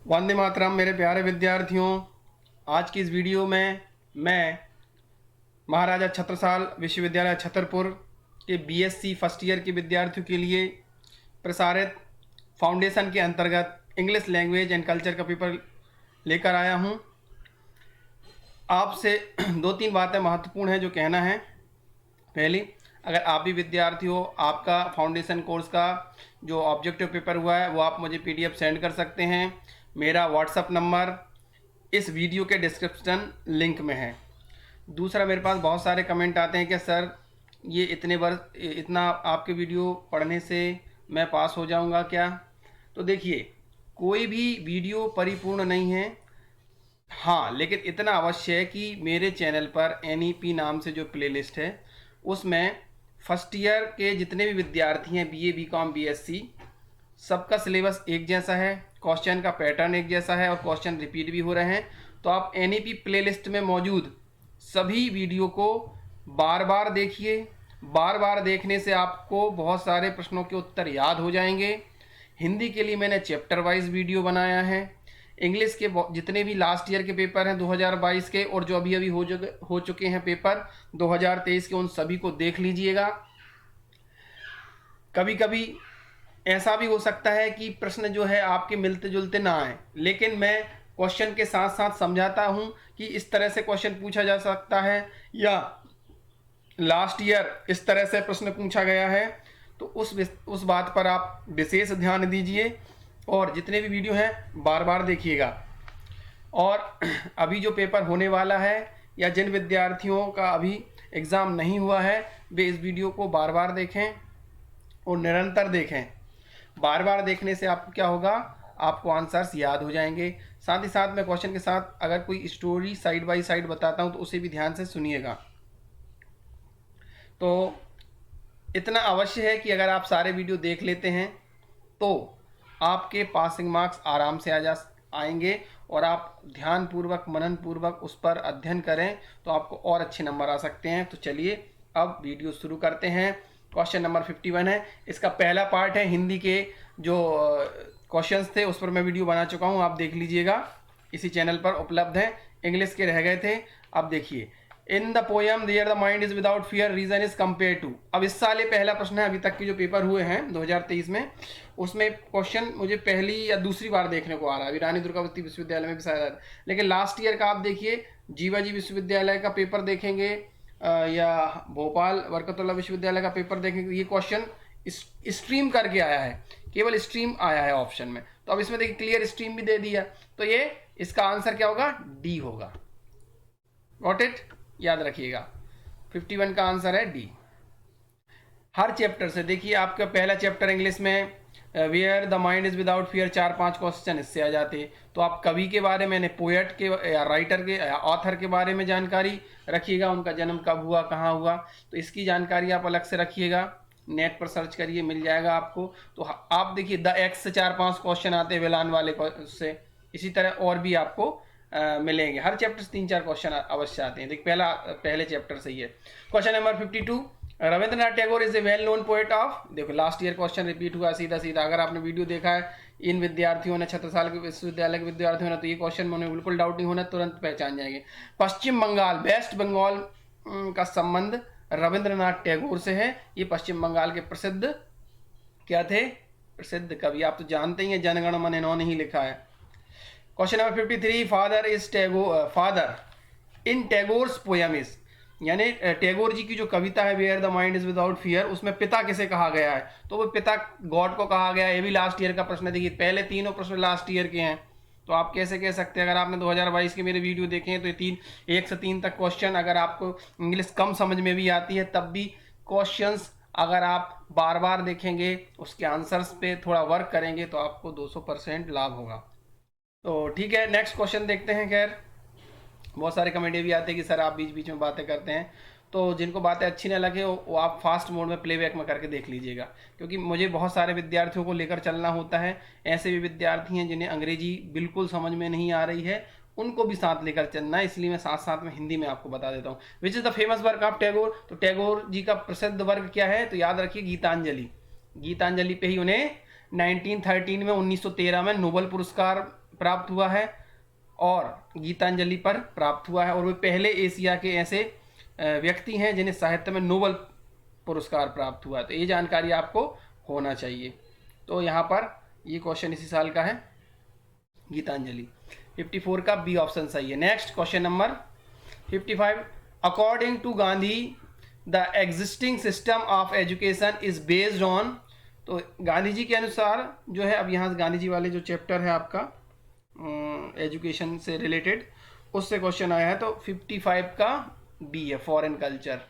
वंदे मातरम मेरे प्यारे विद्यार्थियों। आज की इस वीडियो में मैं महाराजा छत्रसाल विश्वविद्यालय छतरपुर के बीएससी फर्स्ट ईयर के विद्यार्थियों के लिए प्रसारित फाउंडेशन के अंतर्गत इंग्लिश लैंग्वेज एंड कल्चर का पेपर लेकर आया हूं। आपसे दो तीन बातें महत्वपूर्ण हैं जो कहना है। पहली, अगर आप भी विद्यार्थी हो, आपका फाउंडेशन कोर्स का जो ऑब्जेक्टिव पेपर हुआ है वो आप मुझे पीडीएफ सेंड कर सकते हैं। मेरा व्हाट्सअप नंबर इस वीडियो के डिस्क्रिप्शन लिंक में है। दूसरा, मेरे पास बहुत सारे कमेंट आते हैं कि सर ये इतना आपके वीडियो पढ़ने से मैं पास हो जाऊंगा क्या? तो देखिए, कोई भी वीडियो परिपूर्ण नहीं है। हाँ, लेकिन इतना अवश्य है कि मेरे चैनल पर एनईपी नाम से जो प्लेलिस्ट है उसमें फर्स्ट ईयर के जितने भी विद्यार्थी हैं, बीए बीकॉम बीएससी, सबका सिलेबस एक जैसा है, क्वेश्चन का पैटर्न एक जैसा है और क्वेश्चन रिपीट भी हो रहे हैं। तो आप एनईपी प्लेलिस्ट में मौजूद सभी वीडियो को बार बार देखिए। बार बार देखने से आपको बहुत सारे प्रश्नों के उत्तर याद हो जाएंगे। हिंदी के लिए मैंने चैप्टर वाइज वीडियो बनाया है। इंग्लिश के जितने भी लास्ट ईयर के पेपर हैं 2022 के और जो अभी अभी हो चुके हैं पेपर 2023 के, उन सभी को देख लीजिएगा। कभी कभी ऐसा भी हो सकता है कि प्रश्न जो है आपके मिलते जुलते ना आए, लेकिन मैं क्वेश्चन के साथ साथ समझाता हूं कि इस तरह से क्वेश्चन पूछा जा सकता है या लास्ट ईयर इस तरह से प्रश्न पूछा गया है। तो उस बात पर आप विशेष ध्यान दीजिए और जितने भी वीडियो हैं बार बार देखिएगा। और अभी जो पेपर होने वाला है या जिन विद्यार्थियों का अभी एग्ज़ाम नहीं हुआ है वे इस वीडियो को बार बार देखें और निरंतर देखें। बार बार देखने से आपको क्या होगा, आपको आंसर्स याद हो जाएंगे। साथ ही साथ मैं क्वेश्चन के साथ अगर कोई स्टोरी साइड बाय साइड बताता हूं तो उसे भी ध्यान से सुनिएगा। तो इतना अवश्य है कि अगर आप सारे वीडियो देख लेते हैं तो आपके पासिंग मार्क्स आराम से आएंगे और आप ध्यान पूर्वक मनन पूर्वक उस पर अध्ययन करें तो आपको और अच्छे नंबर आ सकते हैं। तो चलिए अब वीडियो शुरू करते हैं। क्वेश्चन नंबर 51 है। इसका पहला पार्ट है हिंदी के जो क्वेश्चंस थे उस पर मैं वीडियो बना चुका हूं, आप देख लीजिएगा, इसी चैनल पर उपलब्ध है। इंग्लिश के रह गए थे। अब देखिए, in the poem there the mind is without fear reason is compare to. अब इस साल ये पहला प्रश्न है, अभी तक के जो पेपर हुए हैं 2023 में उसमें क्वेश्चन मुझे पहली या दूसरी बार देखने को आ रहा है। अभी रानी दुर्गावती विश्वविद्यालय में भी शायद, लेकिन लास्ट ईयर का आप देखिए, जीवाजी विश्वविद्यालय का पेपर देखेंगे या भोपाल बरकतुल्लाह विश्वविद्यालय का पेपर देखेंगे, ये क्वेश्चन स्ट्रीम करके आया है, केवल स्ट्रीम आया है ऑप्शन में। तो अब इसमें देखिए क्लियर स्ट्रीम भी दे दिया, तो ये इसका आंसर क्या होगा, डी होगा। गॉट इट, याद रखिएगा 51 का आंसर है डी। हर चैप्टर से देखिए, आपका पहला चैप्टर इंग्लिश में where the mind is without fear, 4-5 question इससे आ जाते। तो आप कवि के बारे में, पोएट के या राइटर के या ऑथर के बारे में जानकारी रखिएगा, उनका जन्म कब हुआ, कहाँ हुआ, तो इसकी जानकारी आप अलग से रखिएगा। नेट पर सर्च करिए, मिल जाएगा आपको। तो आप देखिए द एक्स से 4-5 क्वेश्चन आते हैं विलान वाले से, इसी तरह और भी आपको मिलेंगे। हर चैप्टर से 3-4 क्वेश्चन अवश्य आते हैं। देखिए पहले चैप्टर से ही है। Question number 52, Rabindranath Tagore is a well known poet of. देखो लास्ट ईयर क्वेश्चन रिपीट हुआ सीधा सीधा। अगर आपने वीडियो देखा है इन विद्यार्थियों ने, छत्रसाल के विश्वविद्यालय के विद्यार्थियों ने, तो ये क्वेश्चन में उन्हें बिल्कुल डाउट नहीं होना, तुरंत पहचान जाएंगे। पश्चिम बंगाल, वेस्ट बंगाल का संबंध रविंद्रनाथ टैगोर से है। ये पश्चिम बंगाल के प्रसिद्ध क्या थे, प्रसिद्ध कवि, आप तो जानते ही हैं, जनगण मन इन्होंने ही लिखा है। Question number 53, father in Tagore's poem is, यानी टैगोर जी की जो कविता है where the mind is without fear, उसमें पिता किसे कहा गया है, तो वो पिता गॉड को कहा गया है। ये भी लास्ट ईयर का प्रश्न है। देखिए पहले तीनों प्रश्न लास्ट ईयर के हैं, तो आप कैसे कह सकते हैं, अगर आपने 2022 के मेरे वीडियो देखे हैं तो ये 1 से 3 तक क्वेश्चन, अगर आपको इंग्लिश कम समझ में भी आती है तब भी क्वेश्चंस अगर आप बार बार देखेंगे, उसके आंसर्स पे थोड़ा वर्क करेंगे तो आपको 200% लाभ होगा। तो ठीक है, नेक्स्ट क्वेश्चन देखते हैं। खैर बहुत सारे कमेंट भी आते हैं कि सर आप बीच बीच में बातें करते हैं, तो जिनको बातें अच्छी ना लगे वो आप फास्ट मोड में प्लेबैक में करके देख लीजिएगा, क्योंकि मुझे बहुत सारे विद्यार्थियों को लेकर चलना होता है। ऐसे भी विद्यार्थी हैं जिन्हें अंग्रेजी बिल्कुल समझ में नहीं आ रही है, उनको भी साथ लेकर चलना है, इसलिए मैं साथ साथ में हिंदी में आपको बता देता हूँ। Which is the famous work of Tagore, तो टैगोर जी का प्रसिद्ध वर्क क्या है, तो याद रखिए गीतांजलि। गीतांजलि पे ही उन्हें 1913 में 1913 में नोबेल पुरस्कार प्राप्त हुआ है और गीतांजलि पर प्राप्त हुआ है, और वे पहले एशिया के ऐसे व्यक्ति हैं जिन्हें साहित्य में नोबेल पुरस्कार प्राप्त हुआ। तो ये जानकारी आपको होना चाहिए। तो यहाँ पर ये क्वेश्चन इसी साल का है, गीतांजलि। 54 का बी ऑप्शन सही है। Next question number 55, according to Gandhi the existing system of education is based on. तो गांधी जी के अनुसार जो है, अब यहाँ गांधी जी वाले जो चैप्टर है आपका एजुकेशन से रिलेटेड, उससे क्वेश्चन आया है। तो 55 का बी है, फॉरेन कल्चर।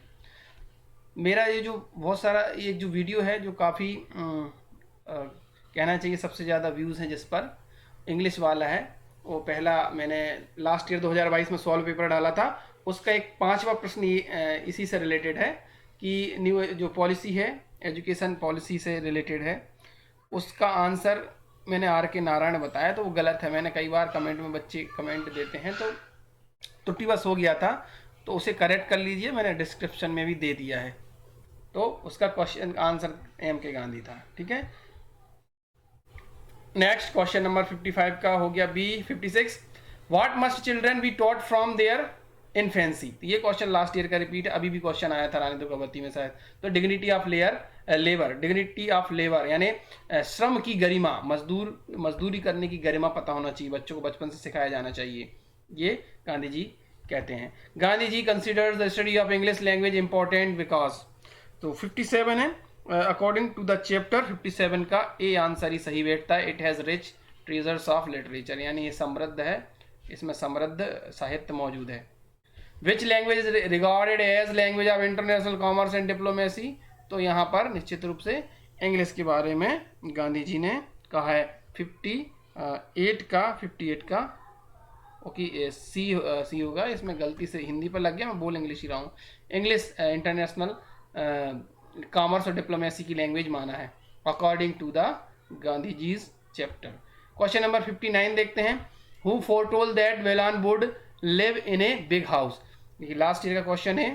मेरा ये जो बहुत सारा ये जो वीडियो है जो काफ़ी कहना चाहिए सबसे ज़्यादा व्यूज़ हैं जिस पर, इंग्लिश वाला है। वो पहला मैंने लास्ट ईयर 2022 में सॉल्व पेपर डाला था, उसका एक 5वां प्रश्न इसी से रिलेटेड है कि न्यू जो पॉलिसी है, एजुकेशन पॉलिसी से रिलेटेड है। उसका आंसर मैंने आर के नारायण बताया, तो वो गलत है। मैंने कई बार कमेंट में बच्चे कमेंट देते हैं, तो त्रुटिवश हो गया था, तो उसे करेक्ट कर लीजिए, मैंने डिस्क्रिप्शन में भी दे दिया है। तो उसका क्वेश्चन आंसर एम के गांधी था। ठीक है। नेक्स्ट क्वेश्चन नंबर 55 का हो गया B. 56, what must children be taught from their infancy. ये क्वेश्चन लास्ट ईयर का रिपीट है, अभी भी क्वेश्चन आया था रानी दुर्गावती में शायद। तो dignity of labour, dignity of labour यानी श्रम की गरिमा, मजदूरी करने की गरिमा पता होना चाहिए, बच्चों को बचपन से सिखाया जाना चाहिए, ये गांधी जी कहते हैं। Gandhi ji considers the study of English language important because. तो 57 है, अकॉर्डिंग टू द चैप्टर 57 का ए आंसर ही सही बैठता है। It has rich treasures of literature, यानी ये समृद्ध है, इसमें समृद्ध साहित्य मौजूद है। Which language is regarded as language of international commerce and diplomacy. तो यहाँ पर निश्चित रूप से इंग्लिश के बारे में गांधी जी ने कहा है। 58 का ओके सी होगा, इसमें गलती से हिंदी पर लग गया, मैं बोल इंग्लिश ही रहा हूँ। इंग्लिश इंटरनेशनल कॉमर्स और डिप्लोमेसी की लैंग्वेज माना है अकॉर्डिंग टू द गांधी जीज चैप्टर। क्वेश्चन नंबर 59 देखते हैं। Who foretold that Velan would live in a big house. देखिए लास्ट ईयर का क्वेश्चन है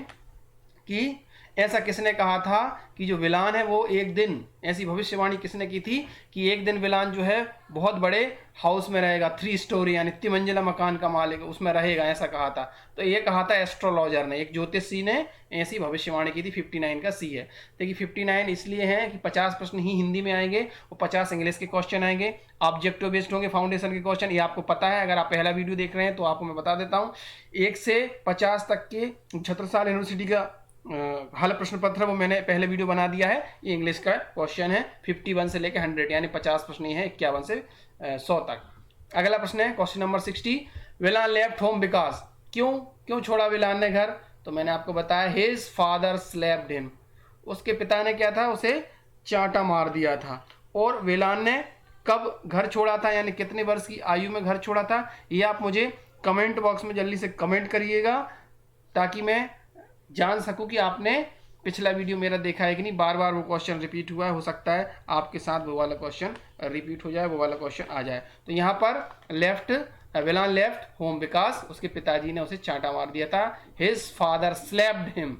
कि ऐसा किसने कहा था कि जो विलान है वो एक दिन, ऐसी भविष्यवाणी किसने की थी कि एक दिन विलान जो है बहुत बड़े हाउस में रहेगा, 3 स्टोरी यानी 3 मंजिला मकान का मालिक उसमें रहेगा, ऐसा कहा था। तो ये कहा था एस्ट्रोलॉजर ने, एक ज्योतिषी ने ऐसी भविष्यवाणी की थी। 59 का सी है। देखिए 59 इसलिए है कि 50 प्रश्न ही हिंदी में आएंगे और 50 इंग्लिश के क्वेश्चन आएंगे, ऑब्जेक्टिव बेस्ड होंगे, फाउंडेशन के क्वेश्चन। ये आपको पता है, अगर आप पहला वीडियो देख रहे हैं तो आपको मैं बता देता हूँ। 1 से 50 तक के छत्रसाल यूनिवर्सिटी का हल प्रश्न पत्र वो मैंने पहले वीडियो बना दिया है। ये इंग्लिश का क्वेश्चन है 51 से लेकर 100, यानी 50 प्रश्न है 51 से 100 तक। अगला प्रश्न है question number 60, Velan left home because. क्यों छोड़ा विलान ने घर। तो मैंने आपको बताया हिज फादर स्लैप्ड हिम, उसके पिता ने क्या था, उसे चांटा मार दिया था। और विलान ने कब घर छोड़ा था, यानी कितने वर्ष की आयु में घर छोड़ा था, ये आप मुझे कमेंट बॉक्स में जल्दी से कमेंट करिएगा, ताकि मैं जान सकूं कि आपने पिछला वीडियो मेरा देखा है कि नहीं। बार बार वो क्वेश्चन रिपीट हुआ है, हो सकता है आपके साथ वो वाला क्वेश्चन रिपीट हो जाए, वो वाला क्वेश्चन आ जाए। तो यहाँ पर विलान लेफ्ट होम बिकॉज उसके पिताजी ने उसे चांटा मार दिया था। His father slapped him.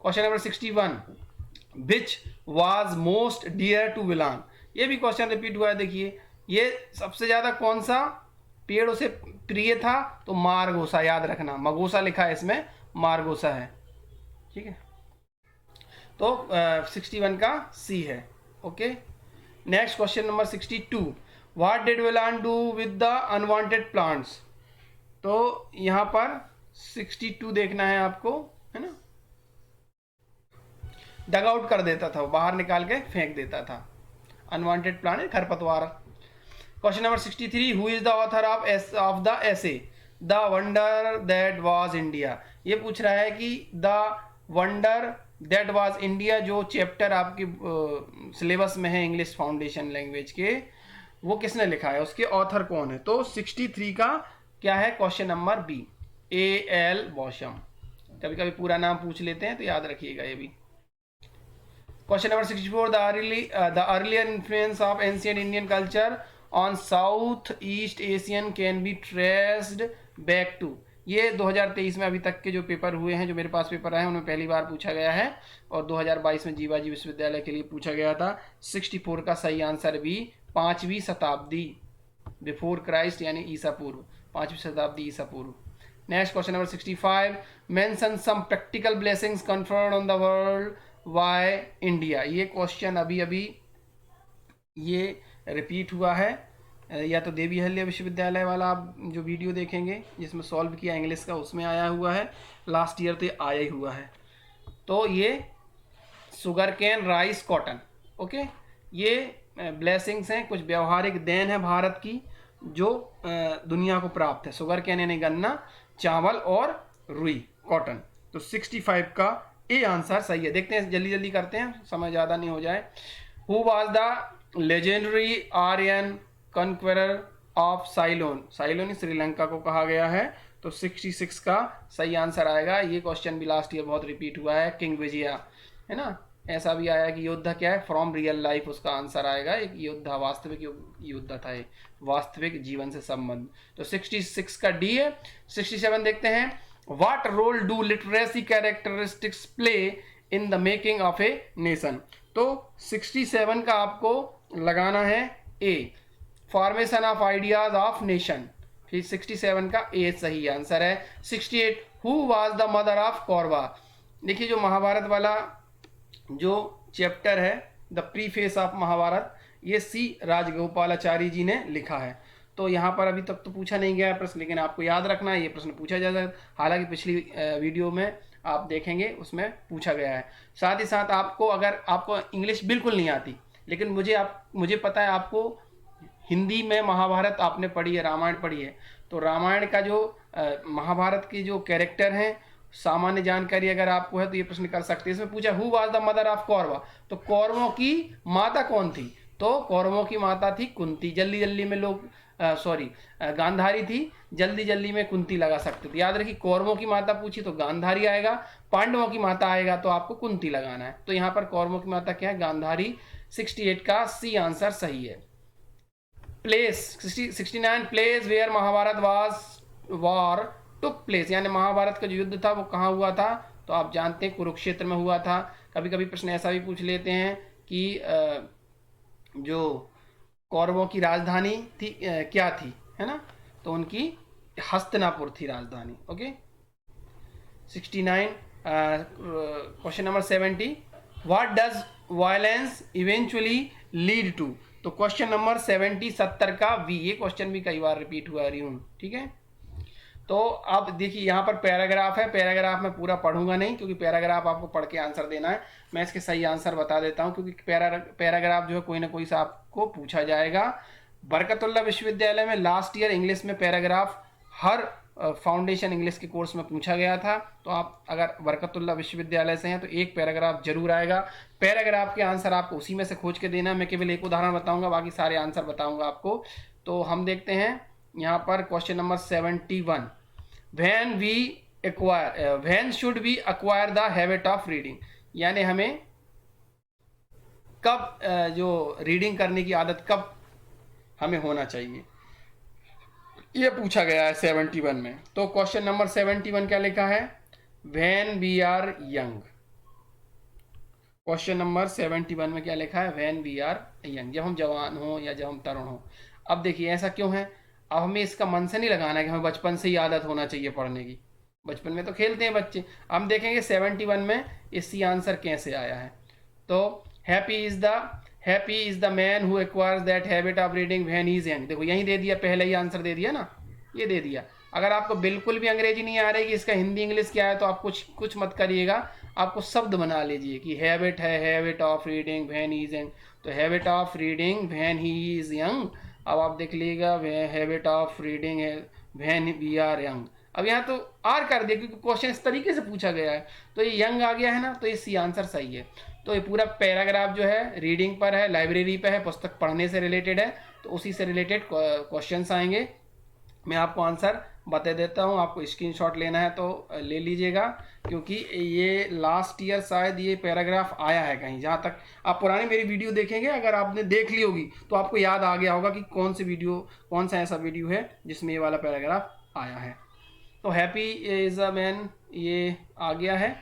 Question number 61, which was most dear to Velan. ये भी क्वेश्चन रिपीट हुआ है। देखिए ये सबसे ज्यादा कौन सा पेड़ उसे प्रिय था, तो मारगोसा, याद रखना, मगोसा लिखा है इसमें, मारगोसा है। ठीक है। तो 61 का सी है। Okay. Next question number 62, what did Velan do with the unwanted plants. तो यहां पर 62 देखना है आपको, है ना। डग आउट कर देता था, बाहर निकाल के फेंक देता था। अनवांटेड प्लांट, खरपतवार। Question number 63, who is the author of the essay the wonder that was India. ये पूछ रहा है कि the wonder that was India, जो चैप्टर आपके सिलेबस में है इंग्लिश फाउंडेशन लैंग्वेज के, वो किसने लिखा है, उसके ऑथर कौन है। तो 63 का क्या है, क्वेश्चन नंबर बी, A.L. बॉशम। कभी कभी पूरा नाम पूछ लेते हैं तो याद रखिएगा ये भी। Question number 64, the earlier influence of ancient Indian culture on South East Asian can be traced back to. ये 2023 में अभी तक के जो पेपर हुए हैं, जो मेरे पास पेपर आए हैं, उनमें पहली बार पूछा गया है, और 2022 में जीवाजी विश्वविद्यालय के लिए पूछा गया था। 64 का सही आंसर भी 5वीं शताब्दी। बिफोर क्राइस्ट यानी ईसा पूर्व, 5वीं शताब्दी ईसा पूर्व। Next question number 65, mention some practical blessings conferred on the world by India. ये क्वेश्चन अभी अभी ये रिपीट हुआ है, या तो देवी अहिल्या विश्वविद्यालय वाला आप जो वीडियो देखेंगे जिसमें सॉल्व किया इंग्लिश का, उसमें आया हुआ है, लास्ट ईयर तो ये आया ही हुआ है। तो ये sugar cane, rice, cotton, okay, ये ब्लेसिंग्स हैं, कुछ व्यवहारिक देन है भारत की जो दुनिया को प्राप्त है। शुगर केन यानी गन्ना, चावल और रुई, कॉटन। तो 65 का ए आंसर सही है। देखते हैं, जल्दी जल्दी करते हैं, समय ज़्यादा नहीं हो जाए। Who was the legendary Aryan conqueror of Ceylon. Ceylon Sri Lanka को कहा गया है। तो 66 का सही आंसर आएगा। ये क्वेश्चन भी लास्ट ईयर बहुत रिपीट हुआ है, किंग विजया, है ना। ऐसा भी आया कि योद्धा क्या है, फ्रॉम रियल लाइफ उसका आंसर आएगा। एक योद्धा वास्तविक योद्धा था, वास्तविक जीवन से संबंध। तो 66 का डी है। 67 देखते हैं, what role do literacy characteristics play in the making of a nation. तो 67 का आपको लगाना है A, formation of ideas of nation. फिर 67 का ए सही आंसर है। 68, who was the mother of Kaurava. देखिए जो महाभारत वाला जो चैप्टर है, द प्रीफेस ऑफ महाभारत, ये सी राजगोपालाचारी जी ने लिखा है। तो यहाँ पर अभी तक तो पूछा नहीं गया है प्रश्न, लेकिन आपको याद रखना है ये प्रश्न पूछा जा सकता है। हालांकि पिछली वीडियो में आप देखेंगे उसमें पूछा गया है। साथ ही साथ आपको, अगर आपको इंग्लिश बिल्कुल नहीं आती, लेकिन मुझे पता है आपको हिंदी में महाभारत आपने पढ़ी है, रामायण पढ़ी है, तो रामायण का जो महाभारत की जो कैरेक्टर हैं, सामान्य जानकारी अगर आपको है तो ये प्रश्न कर सकते हैं। इसमें पूछा who was the mother of Kaurava, तो कौरवों की माता कौन थी। तो कौरवों की माता थी कुंती। जल्दी जल्दी में लोग गांधारी थी, जल्दी जल्दी में कुंती लगा सकते थे। याद रखिए, कौरवों की माता पूछी तो गांधारी आएगा, पांडवों की माता आएगा तो आपको कुंती लगाना है। तो यहाँ पर कौरवों की माता क्या है, गांधारी। 68 का सी आंसर सही है। Place 69, place where Mahabharata war took place, यानी महाभारत का जो युद्ध था वो कहाँ हुआ था। तो आप जानते हैं कुरुक्षेत्र में हुआ था। कभी कभी प्रश्न ऐसा भी पूछ लेते हैं कि जो कौरवों की राजधानी थी क्या थी, है ना, तो उनकी हस्तिनापुर थी राजधानी। Okay. 69, question number 70, what does violence eventually lead to. तो क्वेश्चन नंबर 70 का वी, ये क्वेश्चन भी कई बार रिपीट हुआ रही हूँ, ठीक है। तो अब देखिए यहाँ पर पैराग्राफ है, पैराग्राफ में पूरा पढ़ूंगा नहीं क्योंकि पैराग्राफ आपको पढ़ के आंसर देना है। मैं इसके सही आंसर बता देता हूँ क्योंकि पैराग्राफ जो है कोई ना कोई सा आपको पूछा जाएगा। बरकतुल्लाह विश्वविद्यालय में लास्ट ईयर इंग्लिश में पैराग्राफ हर फाउंडेशन इंग्लिश के कोर्स में पूछा गया था। तो आप अगर बरकतुल्लाह विश्वविद्यालय से हैं तो एक पैराग्राफ जरूर आएगा। पैराग्राफ के आंसर आपको उसी में से खोज के देना। मैं केवल एक उदाहरण बताऊंगा, बाकी सारे आंसर बताऊंगा आपको। तो हम देखते हैं यहाँ पर question number 71, when should we acquire the habit of reading, यानी हमें कब जो रीडिंग करने की आदत कब हमें होना चाहिए, ये पूछा गया है 71 में। तो क्वेश्चन नंबर 71 क्या लिखा है, when we are young। Question number 71 में क्या लिखा है, when we are young, जब हम जवान हो या जब हम तरुण हो। अब देखिए ऐसा क्यों है, अब हमें इसका मन से नहीं लगाना है कि हमें बचपन से ही आदत होना चाहिए पढ़ने की। बचपन में तो खेलते हैं बच्चे। हम देखेंगे 71 में इसी आंसर कैसे आया है। तो happy is the man who acquires that habit of reading when he is young. देखो यही दे दिया, पहले ही आंसर दे दिया ना, ये दे दिया। अगर आपको बिल्कुल भी अंग्रेजी नहीं आ रही कि इसका हिंदी इंग्लिश क्या है तो आप कुछ मत करिएगा, आपको शब्द बना लीजिए कि हैबिट है, habit of reading when he is young. तो habit of reading when he is young. अब आप देख लीजिएगा हैबिट ऑफ रीडिंग है व्हेन वी आर यंग। अब यहाँ तो आर कर दिया क्योंकि क्वेश्चन इस तरीके से पूछा गया है, तो ये यंग आ गया है ना, तो ये सी आंसर सही है। तो ये पूरा पैराग्राफ जो है रीडिंग पर है, लाइब्रेरी पे है, पुस्तक पढ़ने से रिलेटेड है, तो उसी से रिलेटेड क्वेश्चंस आएंगे। मैं आपको आंसर बता देता हूँ, आपको स्क्रीनशॉट लेना है तो ले लीजिएगा क्योंकि ये लास्ट ईयर शायद ये पैराग्राफ आया है कहीं। जहाँ तक आप पुरानी मेरी वीडियो देखेंगे, अगर आपने देख ली होगी तो आपको याद आ गया होगा कि कौन सा ऐसा वीडियो है जिसमें ये वाला पैराग्राफ आया है। तो हैप्पी इज अ मैन ये आ गया है।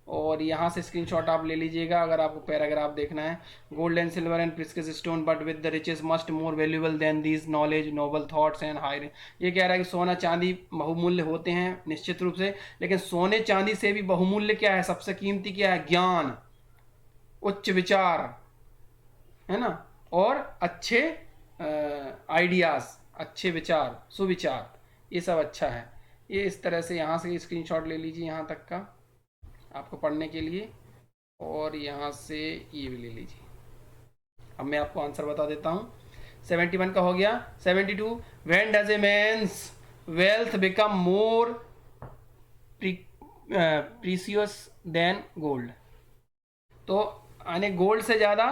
और यहाँ से स्क्रीनशॉट आप ले लीजिएगा अगर आपको पैराग्राफ देखना है। Gold and silver and precious stone but with the riches must more valuable than these knowledge noble thoughts and high. ये कह रहा है कि सोना चांदी बहुमूल्य होते हैं निश्चित रूप से, लेकिन सोने चांदी से भी बहुमूल्य क्या है, सबसे कीमती क्या है, ज्ञान, उच्च विचार, है ना, और अच्छे आइडियाज, अच्छे विचार, सुविचार, ये सब अच्छा है। ये इस तरह से यहाँ से स्क्रीनशॉट ले लीजिए यहाँ तक का आपको पढ़ने के लिए, और यहाँ से ये भी ले लीजिए। अब मैं आपको आंसर बता देता हूँ। 71 का हो गया। 72, when does a man's wealth become more precious than gold. तो यानी गोल्ड से ज़्यादा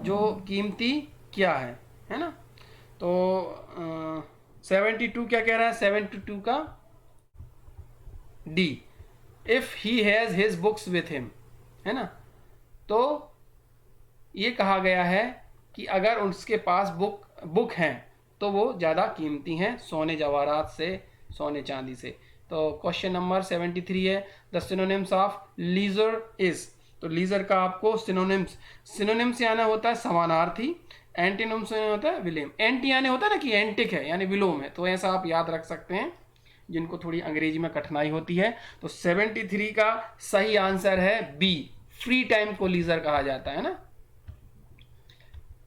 जो कीमती क्या है ना। तो 72 क्या कह रहा है, 72 का D, if he has his books with him, है ना। तो ये कहा गया है कि अगर उसके पास बुक हैं तो वो ज़्यादा कीमती हैं सोने जवाहरात से, सोने चांदी से। तो क्वेश्चन नंबर 73 है, the synonyms of leisure is. तो लीजर का आपको सिनोनिम्स यानी होता है समानार्थी, एंटीनिम्स यानी होता है विलोम। एंटी यानी होता है ना कि एंटिक है यानी विलोम है, तो ऐसा आप याद रख सकते हैं जिनको थोड़ी अंग्रेजी में कठिनाई होती है। तो 73 का सही आंसर है बी, फ्री टाइम को लीजर कहा जाता है ना।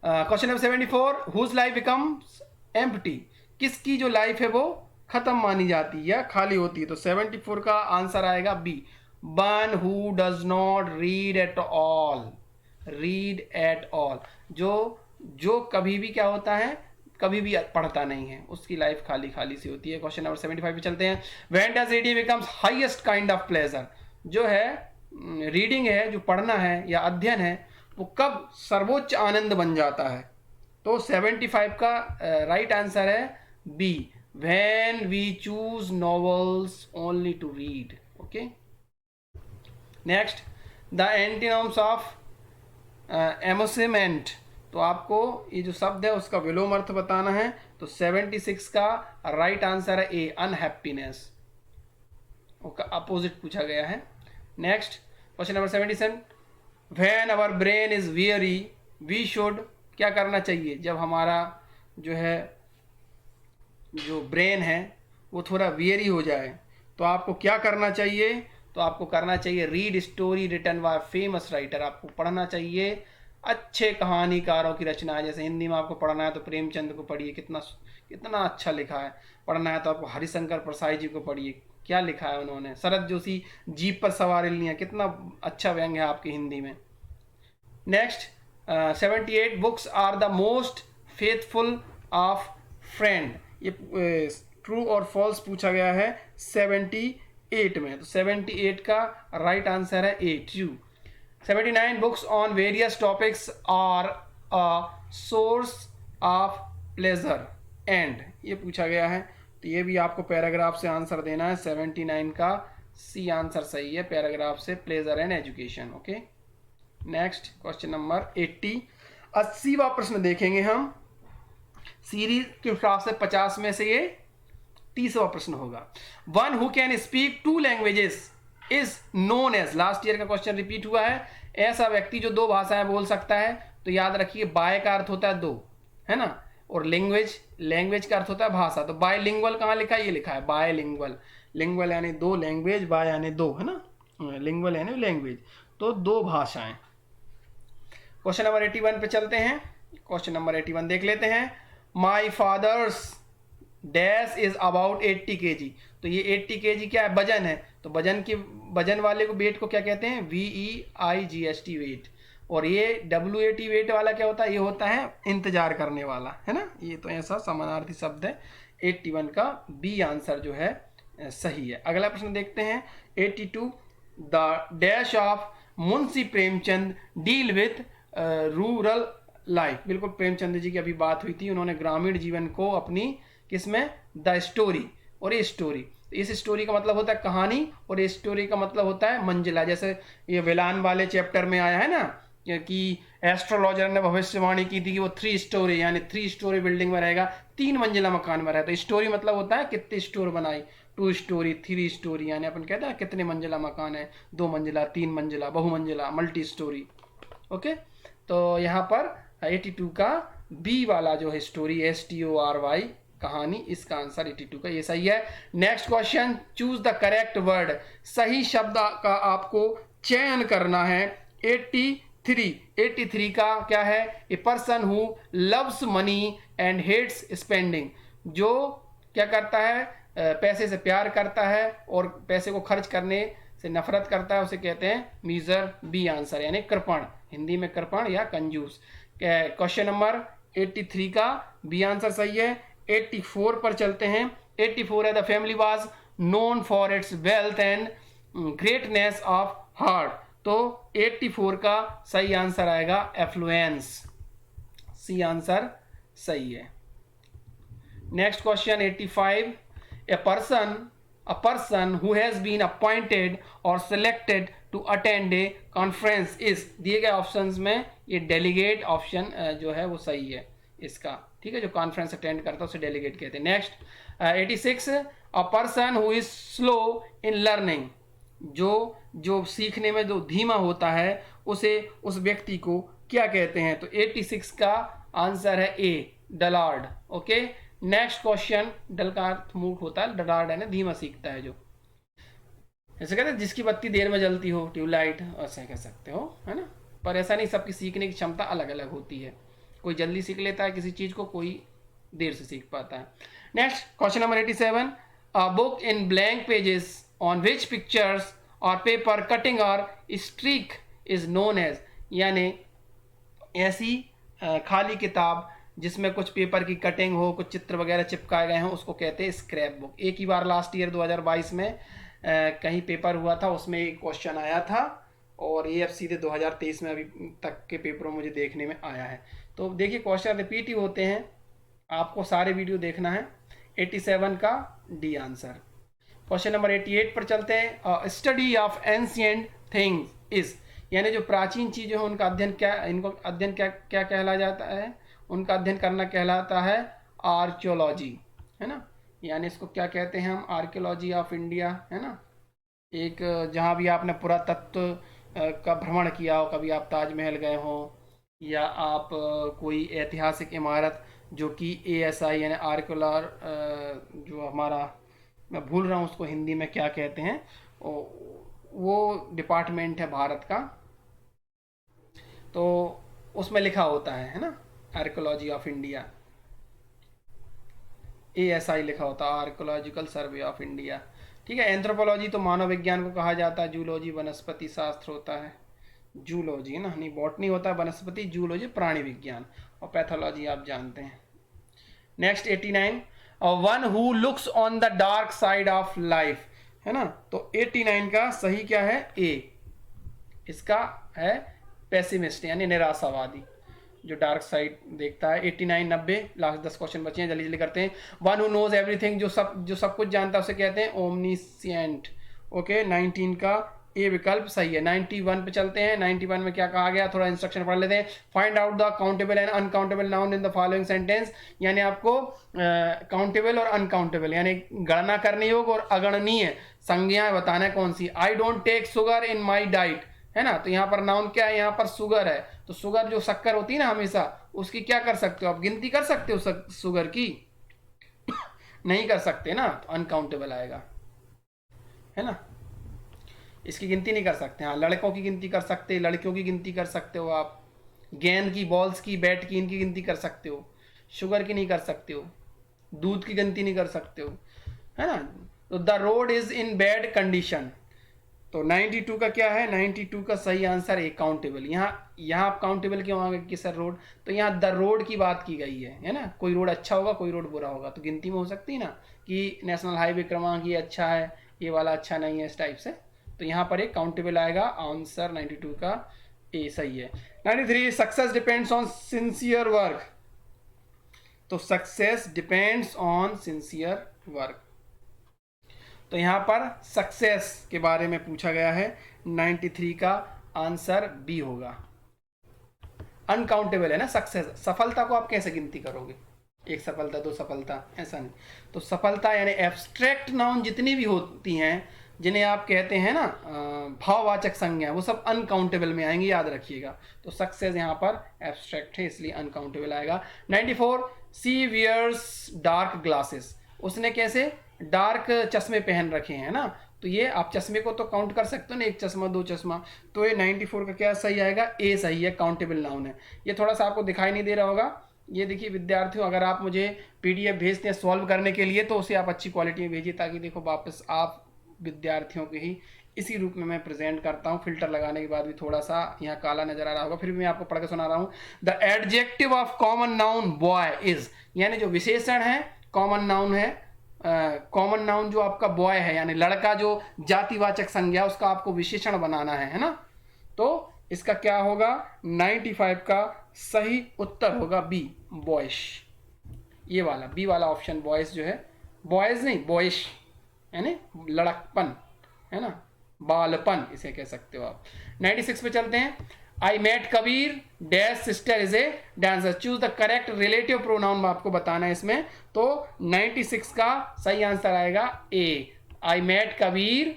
Question number 74, whose life becomes empty. किसकी जो लाइफ है वो खत्म मानी जाती है या खाली होती है। तो 74 का आंसर आएगा B, one who does not read at all. Read at all, जो कभी भी क्या होता है, कभी भी पढ़ता नहीं है, उसकी लाइफ खाली खाली सी होती है। क्वेश्चन नंबर 75 पे चलते हैं। When does reading becomes highest kind of pleasure. जो है रीडिंग है, जो पढ़ना है या अध्ययन है, वो कब सर्वोच्च आनंद बन जाता है। तो 75 का राइट आंसर है B, when we choose novels only to read. Okay, next, the antonyms of amusement. तो आपको ये जो शब्द है उसका विलोम अर्थ बताना है। तो 76 का राइट आंसर है ए, अनहैप्पीनेस, उसका अपोजिट पूछा गया है। Next, question number 77, when our brain is weary we should. क्या करना चाहिए जब हमारा जो ब्रेन है वो थोड़ा वियरी हो जाए, तो आपको क्या करना चाहिए। तो आपको करना चाहिए read story written by famous writer. आपको पढ़ना चाहिए अच्छे कहानीकारों की रचना। जैसे हिंदी में आपको पढ़ना है तो प्रेमचंद को पढ़िए, कितना अच्छा लिखा है। पढ़ना है तो आपको हरिशंकर प्रसाद जी को पढ़िए, क्या लिखा है उन्होंने। शरद जोशी जीप पर सवारी लिया, कितना अच्छा व्यंग्य है आपकी हिंदी में। Next, 78, books are the most faithful of friend. ये ट्रू और फॉल्स पूछा गया है 78 में। तो 78 का राइट आंसर है A, true. 79, books on various topics are a source of pleasure and. ये पूछा गया है, तो ये भी आपको पैराग्राफ से आंसर देना है। 79 का सी आंसर सही है, पैराग्राफ से, pleasure and education. Okay, next, question number 80, 80वां प्रश्न देखेंगे हम। सीरीज के हिसाब से 50 में से ये 30वां प्रश्न होगा। One who can speak 2 languages is known as. Last year का क्वेश्चन रिपीट हुआ है। ऐसा व्यक्ति जो 2 भाषाएं बोल सकता है। तो याद रखिए, बाय का अर्थ होता है 2, है ना, और लैंग्वेज का अर्थ होता है भाषा। तो बायलिंगुअल कहाँ लिखा है, ये लिखा है बायलिंगुअल। लिंगुअल यानी 2, लैंग्वेज, बाय यानी 2, है ना, लिंगुअल यानी लैंग्वेज, तो 2 भाषाएं। क्वेश्चन नंबर 81 पे चलते हैं। क्वेश्चन नंबर 81 देख लेते हैं। My father's dash is about 80 kg। तो ये 80 kg क्या है, वजन है। तो वजन वाले को वेट को क्या कहते हैं, VEIGHT वेट। और ये WAT वेट वाला क्या होता है, ये होता है इंतजार करने वाला, है ना। ये तो ऐसा समानार्थी शब्द है। 81 का बी आंसर जो है सही है। अगला प्रश्न देखते हैं। 82, the dash of Munshi Premchand deal with rural life. बिल्कुल प्रेमचंद जी की अभी बात हुई थी, उन्होंने ग्रामीण जीवन को अपनी किसमें, द स्टोरी। और ये स्टोरी, इस स्टोरी का मतलब होता है कहानी, और ये स्टोरी का मतलब होता है मंजिला। जैसे ये विलान वाले चैप्टर में आया है ना कि एस्ट्रोलॉजर ने भविष्यवाणी की थी कि वो 3 स्टोरी यानी 3 स्टोरी बिल्डिंग में रहेगा, 3 मंजिला मकान में रहेगा। तो स्टोरी मतलब होता है कितनी स्टोर बनाई, 2 स्टोरी, 3 स्टोरी, यानी अपन कहते हैं कितने मंजिला मकान है, 2 मंजिला, 3 मंजिला, बहुमंजिला, मल्टी स्टोरी। ओके, तो यहाँ पर 82 का बी वाला जो है स्टोरी, STORY कहानी, इसका आंसर 82 का ये सही है। Next question, choose the correct word, सही शब्द का आपको चयन करना है। 83 का क्या है? A person who loves money and hates spending, जो क्या करता है, पैसे से प्यार करता है और पैसे को खर्च करने से नफरत करता है, उसे कहते हैं मीजर, बी आंसर, यानी कृपण, हिंदी में कृपण या कंजूस। क्वेश्चन नंबर 83 का बी आंसर सही है। 84 पर चलते हैं। 84 है the family was known for its wealth and greatness of heart, तो 84 का सही आंसर आएगा एफ्लुएंस, सी आंसर सही है। Next question 85, a person who has been appointed or selected to attend a conference is, दिए गए ऑप्शंस में ये डेलीगेट ऑप्शन जो है वो सही है इसका, ठीक है, जो कॉन्फ्रेंस अटेंड करता है उसे डेलीगेट कहते हैं। Next 86, a person who is slow in learning, जो सीखने में जो धीमा होता है उसे, उस व्यक्ति को क्या कहते हैं? तो 86 का आंसर है ए, डलार्ड। ओके, नेक्स्ट क्वेश्चन, डल का अर्थ मूर्ख होता है, डलार्ड है ना धीमा सीखता है, जो ऐसे कहते हैं जिसकी बत्ती देर में जलती हो, ट्यूबलाइट, ऐसा कह सकते हो, है ना। पर ऐसा नहीं, सबकी सीखने की क्षमता अलग अलग होती है, कोई जल्दी सीख लेता है किसी चीज को, कोई देर से सीख पाता है। Next question number 87, a book in blank pages on which pictures और पेपर कटिंग और स्ट्रीक इज नोन एज, यानी ऐसी खाली किताब जिसमें कुछ पेपर की कटिंग हो, कुछ चित्र वगैरह चिपकाए गए हों, उसको कहते हैं स्क्रैप बुक। एक ही बार लास्ट ईयर 2022 में कहीं पेपर हुआ था, उसमें एक क्वेश्चन आया था, और ये अब सीधे 2023 में अभी तक के पेपरों मुझे देखने में आया है। तो देखिए क्वेश्चन रिपीट ही होते हैं, आपको सारे वीडियो देखना है। 87 का डी आंसर। क्वेश्चन नंबर 88 पर चलते हैं। Study of ancient things is, यानी जो प्राचीन चीज़ें हैं उनका अध्ययन क्या, इनको अध्ययन क्या कहला जाता है? उनका अध्ययन करना कहलाता है आर्कियोलॉजी, है ना। यानी इसको क्या कहते हैं हम? आर्कियोलॉजी ऑफ इंडिया, है ना। एक जहाँ भी आपने पुरातत्व का भ्रमण किया हो, कभी आप ताजमहल गए हो, या आप कोई ऐतिहासिक इमारत जो कि ASI यानी आर्कियोलॉर, जो हमारा, मैं भूल रहा हूँ उसको हिंदी में क्या कहते हैं, वो डिपार्टमेंट है भारत का, तो उसमें लिखा होता है ना, आर्कियोलॉजी ऑफ इंडिया, ASI लिखा होता है, आर्कियोलॉजिकल सर्वे ऑफ इंडिया, ठीक है। एंथ्रोपोलॉजी तो मानव विज्ञान को कहा जाता है, जूलॉजी वनस्पति शास्त्र होता है, जूलॉजी ना, नहीं बॉटनी होता है वनस्पति, जूलॉजी प्राणी विज्ञान, और पैथोलॉजी आप जानते हैं। Next 89, one who looks on the dark side of life, है ना। तो 89 का सही क्या है? ए, इसका है पेसिमिस्ट, यानी निराशावादी, जो डार्क साइड देखता है। 89, 90, लास्ट 10 क्वेश्चन बचे हैं, जल्दी जल्दी करते हैं। वन हु नोज एवरीथिंग, जो सब कुछ जानता है उसे कहते हैं ओमनीसिएंट। ओके, 19 का ए विकल्प सही है। 91 पे चलते हैं। 91 में क्या कहा गया, थोड़ा इंस्ट्रक्शन पढ़ लेते हैं। Find out the countable and uncountable noun in the following sentence, यानी आपको काउंटेबल और अनकाउंटेबल, यानी गणना करने योग्य और अगणनीय संज्ञाएं बताना है कौन सी। I don't take sugar in my diet, है ना। तो यहाँ पर नाउन क्या है? यहाँ पर शुगर है, तो शुगर जो शक्कर होती है ना हमेशा, उसकी क्या कर सकते हो आप? गिनती कर सकते हो शुगर की? नहीं कर सकते ना, तो अनकाउंटेबल आएगा, है ना। इसकी गिनती नहीं कर सकते। हाँ, लड़कों की गिनती कर सकते, लड़कियों की गिनती कर सकते हो आप, गेंद की, बॉल्स की, बैट की, इनकी गिनती कर सकते हो, शुगर की नहीं कर सकते हो, दूध की गिनती नहीं कर सकते हो, है ना। तो the road is in bad condition, तो 92 का क्या है? 92 का सही आंसर है काउंटेबल। यहाँ आप काउंटेबल क्यों आगे कि सर रोड, तो यहाँ द रोड की बात की गई है ना। कोई रोड अच्छा होगा, कोई रोड बुरा होगा, तो गिनती में हो सकती है ना कि नेशनल हाईवे क्रमांक ये अच्छा है, ये वाला अच्छा नहीं है, इस टाइप से। तो यहाँ पर एक काउंटेबल आएगा, आंसर 92 का ए सही है। 93, success depends on sincere work, तो success depends on sincere work, तो यहाँ पर सक्सेस के बारे में पूछा गया है। 93 का आंसर बी होगा। अनकाउंटेबल है ना सक्सेस, सफलता को आप कैसे गिनती करोगे? एक सफलता, दो सफलता, ऐसा नहीं। तो सफलता यानी एब्स्ट्रैक्ट नाउन जितनी भी होती हैं, जिन्हें आप कहते हैं ना भाववाचक संज्ञा, वो सब अनकाउंटेबल में आएंगी, याद रखिएगा। तो सक्सेस यहाँ पर एब्स्ट्रैक्ट है, इसलिए अनकाउंटेबल आएगा। 94, सी वियर्स डार्क ग्लासेस, उसने कैसे डार्क चश्मे पहन रखे हैं ना, तो ये आप चश्मे को तो काउंट कर सकते हो ना, एक चश्मा, दो चश्मा, तो ये 94 का क्या सही आएगा, ए सही है, काउंटेबल नाउन है। ये थोड़ा सा आपको दिखाई नहीं दे रहा होगा, ये देखिए विद्यार्थियों, अगर आप मुझे पीडीएफ भेजते हैं सॉल्व करने के लिए तो उसे आप अच्छी क्वालिटी में भेजिए, ताकि देखो वापस आप विद्यार्थियों के ही इसी रूप में मैं प्रेजेंट करता हूँ। फिल्टर लगाने के बाद भी थोड़ा सा यहाँ काला नजर आ रहा होगा, फिर भी मैं आपको पढ़ के सुना रहा हूँ। The adjective of common noun boy is, यानी जो विशेषण है कॉमन नाउन है, कॉमन नाउन जो आपका बॉय है यानी लड़का, जो जातिवाचक संज्ञा, उसका आपको विशेषण बनाना है ना। तो इसका क्या होगा, 95 का सही उत्तर होगा बी, बॉयश। ये वाला बी वाला ऑप्शन, बॉयस जो है, बॉयज नहीं बॉयश यानी लड़कपन है ना, बालपन इसे कह सकते हो आप। 96 पे चलते हैं। I met Kabir dash sister is a dancer, choose the correct relative pronoun आपको बताना है इसमें। तो 96 का सही आंसर आएगा A, I met Kabir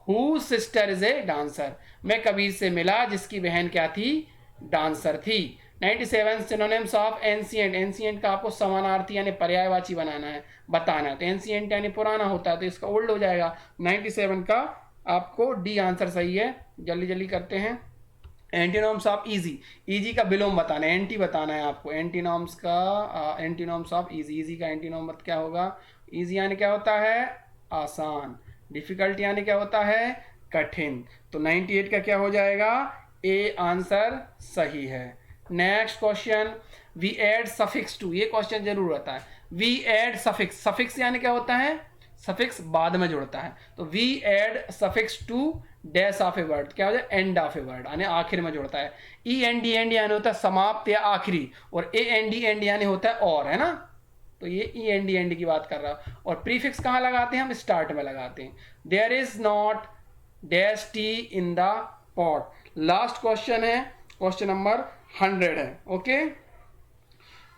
who sister is a dancer, मैं कबीर से मिला जिसकी बहन क्या थी, डांसर थी। 97 सिनोनिम्स ऑफ एंशिएंट, एंशिएंट का आपको समानार्थी यानी पर्यायवाची बताना है। तो एंशिएंट यानी पुराना होता है, तो इसका ओल्ड हो जाएगा। 97 का आपको डी आंसर सही है। जल्दी जल्दी करते हैं। एंटीनॉम्स ऑफ इजी, इजी का विलोम बताना है, एंटी बताना है आपको। एंटीनॉम्स का एंटीनॉम्स ऑफ इजी, इजी का एंटीनॉम क्या होगा, इजी यानी क्या होता है, आसान, डिफिकल्ट यानी क्या होता है, कठिन। तो 98 का क्या हो जाएगा, ए आंसर सही है। Next question, we add suffix to, ये क्वेश्चन जरूर आता है। वी एड सफिक्स, सफिक्स यानी क्या होता है, सफिक्स बाद में जुड़ता है। तो we add suffix to dash of a word, क्या हो जाए, एंड ऑफ ए वर्ड यानी आखिर में जुड़ता है। ई एन डी एंड यानी होता है समाप्त या आखिरी, और ए एन डी एंड यानी होता है और, है ना। तो ये ई एन डी एंड की बात कर रहा हूं। और प्रीफिक्स कहाँ लगाते हैं, हम स्टार्ट में लगाते हैं। There is not dash tea in the pot. Last question है, क्वेश्चन नंबर 100 है। ओके,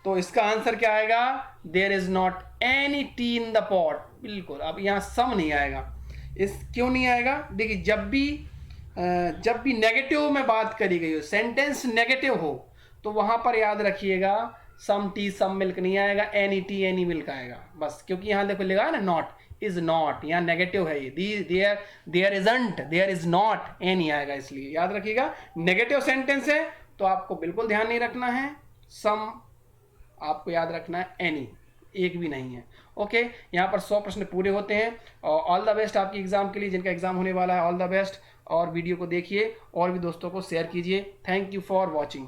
तो इसका आंसर क्या आएगा, there is not any tea in the pot. बिल्कुल, अब यहां सम नहीं आएगा। इस क्यों नहीं आएगा, देखिए जब भी नेगेटिव में बात करी गई हो, सेंटेंस नेगेटिव हो, तो वहां पर याद रखिएगा सम टी सम मिल्क नहीं आएगा, एनी टी एनी मिल्क आएगा बस। क्योंकि यहां देखो लिखा है ना नॉट, इज नॉट, यहाँ नेगेटिव है ये, there isn't, there is not, any आएगा। इसलिए याद रखिएगा नेगेटिव सेंटेंस है तो आपको बिल्कुल ध्यान नहीं रखना है, सम आपको याद रखना है, एनी एक भी नहीं है। ओके, यहाँ पर 100 प्रश्न पूरे होते हैं। और ऑल द बेस्ट आपके एग्जाम के लिए, जिनका एग्जाम होने वाला है, ऑल द बेस्ट। और वीडियो को देखिए और भी दोस्तों को शेयर कीजिए। Thank you for watching.